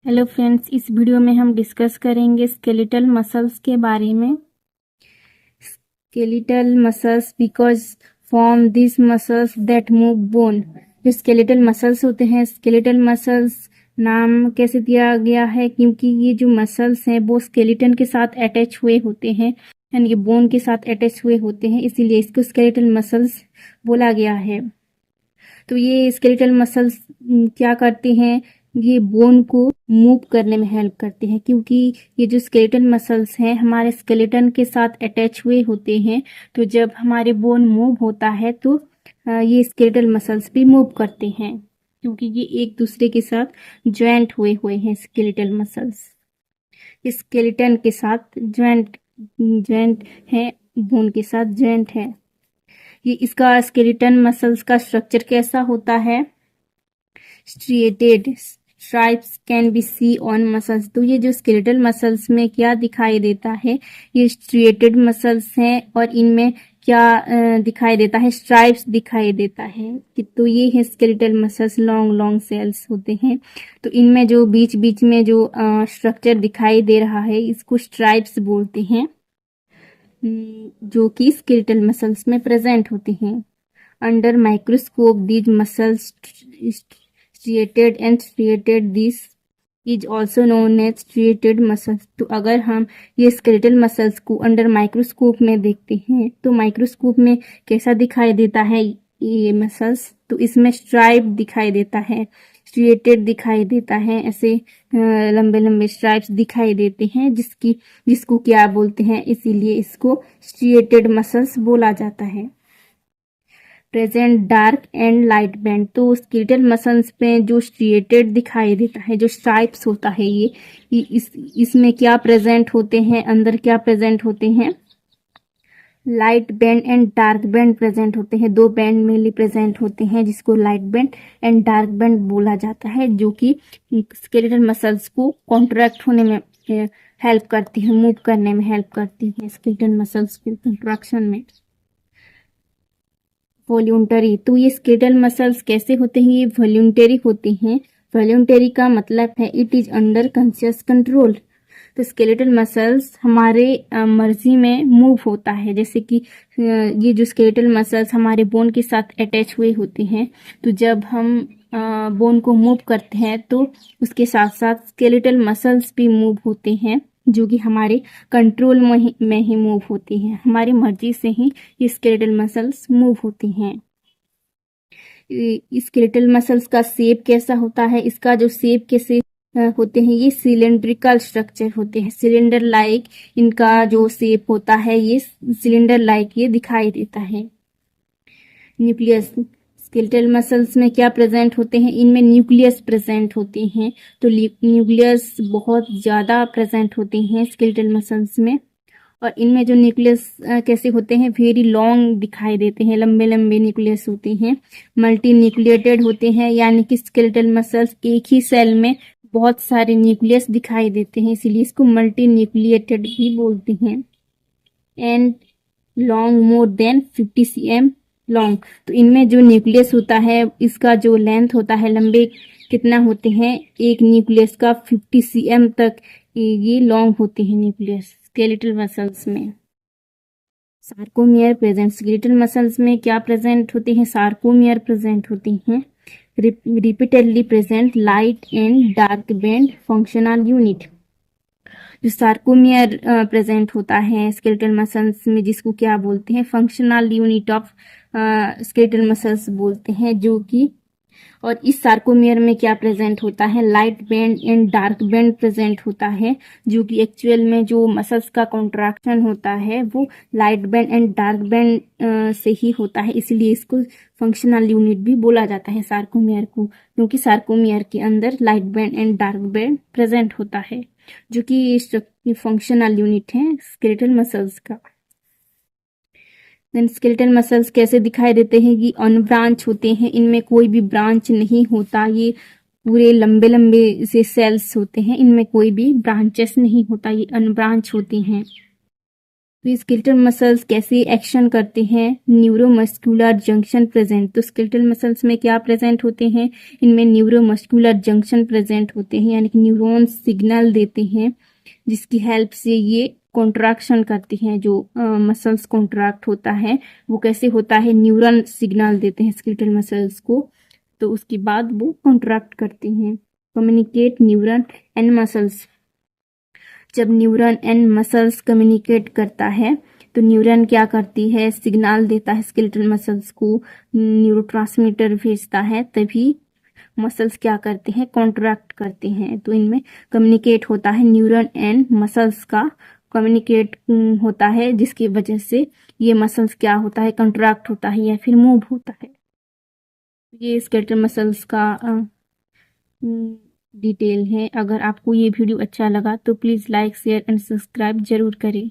Hello friends, इस video में हम डिस्कस करेंगे स्केलेटल मसल्स के बारे में। Skeletal muscles because form this muscles that move bone. जो स्केलेटल मसल्स होते हैं, स्केलेटल मसल्स नाम कैसे दिया गया है क्योंकि ये जो मसल्स हैं वो स्केलेटन के साथ अटैच हुए होते हैं, यानी कि बोन के साथ अटैच हुए होते हैं, इसीलिए इसको स्केलेटल मसल्स बोला गया है। तो ये स्केलेटल मसल्स क्या करते हैं, ये बोन को मूव करने में हेल्प करते हैं क्योंकि ये जो स्केलेटल मसल्स हैं हमारे स्केलेटन के साथ अटैच हुए होते हैं। तो जब हमारे बोन मूव होता है तो ये स्केलेटल मसल्स भी मूव करते हैं क्योंकि ये एक दूसरे के साथ ज्वाइंट हुए हुए हैं। स्केलेटल मसल्स स्केलेटन के साथ ज्वाइंट ज्वाइंट है, बोन के साथ ज्वाइंट है। ये इसका स्केलेटन मसल्स का स्ट्रक्चर कैसा होता है? Striated stripes can be see on muscles. तो ये जो स्केलेटल मसल्स में क्या दिखाई देता है, ये स्ट्रिएटेड मसल्स हैं और इनमें क्या दिखाई देता है? स्ट्राइप्स दिखाई देता है कि तो ये है skeletal muscles, long long cells होते हैं। तो इनमें जो बीच बीच में जो स्ट्रक्चर दिखाई दे रहा है इसको स्ट्राइप्स बोलते हैं, जो कि स्केलेटल मसल्स में प्रेजेंट होते हैं। Under microscope these muscles striated and striated this is also known as striated muscles. तो अगर हम ये स्केलेटल मसल्स को अंडर माइक्रोस्कोप में देखते हैं तो माइक्रोस्कोप में कैसा दिखाई देता है ये मसल्स? तो इसमें स्ट्राइप दिखाई देता है, स्ट्रिएटेड दिखाई देता है, ऐसे लंबे लंबे स्ट्राइप्स दिखाई देते हैं जिसको क्या बोलते हैं, इसीलिए इसको स्ट्रिएटेड मसल्स बोला जाता है। Present dark and light band. तो स्केलेटल मसल्स पे जो स्ट्रिएटेड दिखाई देता है, जो स्ट्राइप्स होता है, ये इसमें क्या प्रेजेंट होते हैं, अंदर क्या प्रेजेंट होते हैं? Light band and dark band present होते हैं। दो बैंड मेनली प्रेजेंट होते हैं जिसको light band and dark band बोला जाता है, जो कि स्केलेटल मसल्स को कॉन्ट्रैक्ट होने में हेल्प करती है, मूव करने में हेल्प करती है स्केलेटल मसल्स को कॉन्ट्रैक्शन में। वॉल्यूंटरी। तो ये स्केलेटल मसल्स कैसे होते हैं? ये वॉल्यूंटरी होते हैं। वॉल्यूंटरी का मतलब है it is under conscious control. तो स्केलेटल मसल्स हमारे मर्जी में मूव होता है, जैसे कि ये जो स्केलेटल मसल्स हमारे बोन के साथ अटैच हुए होते हैं, तो जब हम बोन को मूव करते हैं तो उसके साथ साथ स्केलेटल मसल्स भी मूव होते हैं, जो कि हमारे कंट्रोल में ही मूव होती हैं, हमारी मर्जी से ही ये स्केलेटल मसल्स मूव होती हैं। स्केलेटल मसल्स का शेप कैसा होता है? इसका जो शेप कैसे होते हैं, ये सिलेंड्रिकल स्ट्रक्चर होते हैं, सिलेंडर लाइक इनका जो शेप होता है, ये सिलेंडर लाइक ये दिखाई देता है। न्यूक्लियस। स्केलेटल मसल्स में क्या प्रेजेंट होते हैं? इनमें न्यूक्लियस प्रेजेंट होते हैं। तो न्यूक्लियस बहुत ज़्यादा प्रेजेंट होते हैं स्केलेटल मसल्स में। और इनमें जो न्यूक्लियस कैसे होते हैं? वेरी लॉन्ग दिखाई देते हैं, लंबे लंबे न्यूक्लियस होते हैं। मल्टी न्यूक्लिएटेड होते हैं, यानी कि स्केलेटल मसल्स एक ही सेल में बहुत सारे न्यूक्लियस दिखाई देते हैं, इसीलिए इसको मल्टी न्यूक्लिएटेड भी बोलते हैं। And long more than 50 cm long. तो इनमें जो न्यूक्लियस होता है इसका जो लेंथ होता है, लंबे कितना होते हैं? एक न्यूक्लियस का 50 cm तक ये लॉन्ग होते हैं न्यूक्लियस स्केलेटल मसल्स में। Sarcomere present. स्केलेटल मसल्स में क्या प्रेजेंट होते हैं? सार्कोमियर प्रेजेंट होते हैं। Repeatedly present light and dark band functional unit. जो सार्कोमियर प्रेजेंट होता है स्केलेटल मसल्स में, जिसको क्या बोलते हैं? Functional unit of skeletal muscles बोलते हैं, जो कि और इस सार्कोमियर में क्या प्रेजेंट होता है? Light band and dark band present होता है, जो कि एक्चुअल में जो मसल्स का कॉन्ट्रैक्शन होता है वो light band and dark band से ही होता है, इसलिए इसको फंक्शनल यूनिट भी बोला जाता है सार्कोमियर को, क्योंकि सार्कोमियर के अंदर light band and dark band present होता है, जो कि फंक्शनल यूनिट है स्केलेटल मसल्स का। देन स्केलेटल मसल्स कैसे दिखाई देते हैं? ये अनब्रांच होते हैं, इनमें कोई भी ब्रांच नहीं होता, ये पूरे लंबे लंबे से सेल्स होते हैं, इनमें कोई भी ब्रांचेस नहीं होता, ये अनब्रांच होते हैं। तो स्केलेटल मसल्स कैसे एक्शन करते हैं, न्यूरोमस्कुलर जंक्शन प्रेजेंट। तो स्केलेटल मसल्स में क्या प्रेजेंट होते हैं, इनमें न्यूरोमस्कुलर जंक्शन प्रेजेंट होते हैं, यानी कि न्यूरॉन्स सिग्नल देते हैं जिसकी हेल्प से ये कॉन्ट्रैक्शन करती हैं। जो मसल्स कॉन्ट्रैक्ट होता है वो कैसे होता है, न्यूरॉन सिग्नल देते हैं स्केलेटल मसल्स को, तो उसके बाद वो कॉन्ट्रैक्ट करती हैं। Communicate neuron and muscles. जब न्यूरॉन एंड मसल्स कम्युनिकेट करता है तो न्यूरॉन क्या करती है, सिग्नल देता है स्केलेटल मसल्स को, न्यूरोट्रांसमीटर भेजता है, तभी मसल्स क्या करते हैं, कॉन्ट्रैक्ट करते हैं। तो इनमें कम्युनिकेट होता है, न्यूरॉन एंड मसल्स का कम्युनिकेट होता है, जिसकी वजह से ये मसल्स क्या होता है, कॉन्ट्रैक्ट होता है या फिर मूव होता है। ये स्केलेटल मसल्स का डिटेल है। अगर आपको ये वीडियो अच्छा लगा तो please like share and subscribe जरूर करें।